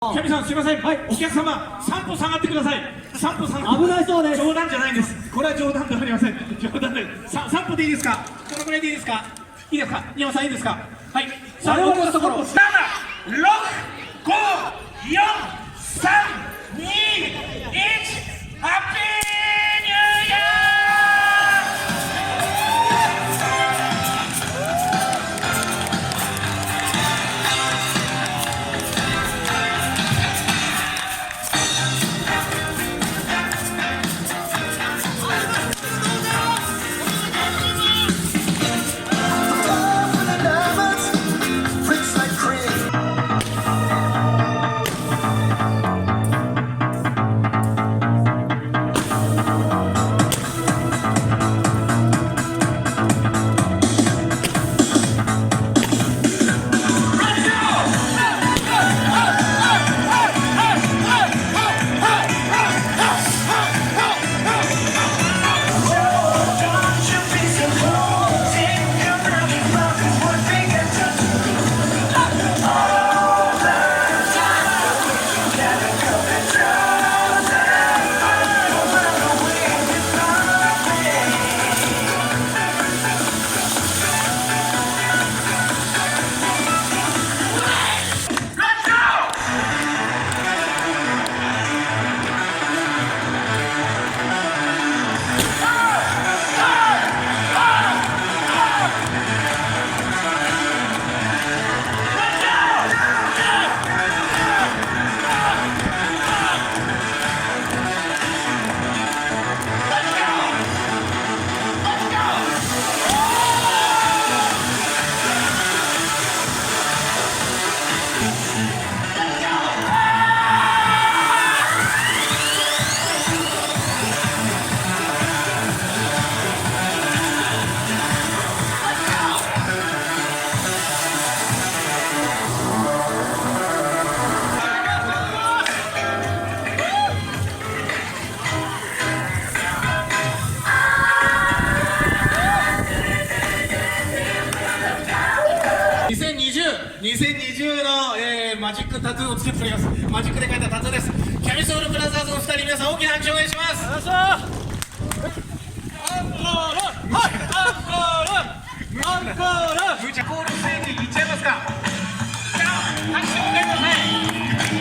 キャミさんすいません、はい、お客様3歩下がってください。3歩下がって、危ないそうです。冗談じゃないんです。これは冗談ではありません。冗談で3歩でいいですか。このぐらいでいいですか。いいですか、宮本さんいいですか。はい、さあ我々のところ7、6、5、4、3、2、1、ハッピーニューイヤ2020の、マジックタトゥーをつけております。マジックで描いたタトゥーです。キャミソールブラザーズの2人、皆さん大きな拍手をお願いします。アンコール、はい、アンコール、アンコール、ムチャコールステージいっちゃいますか。じゃあ拍手をお願いします。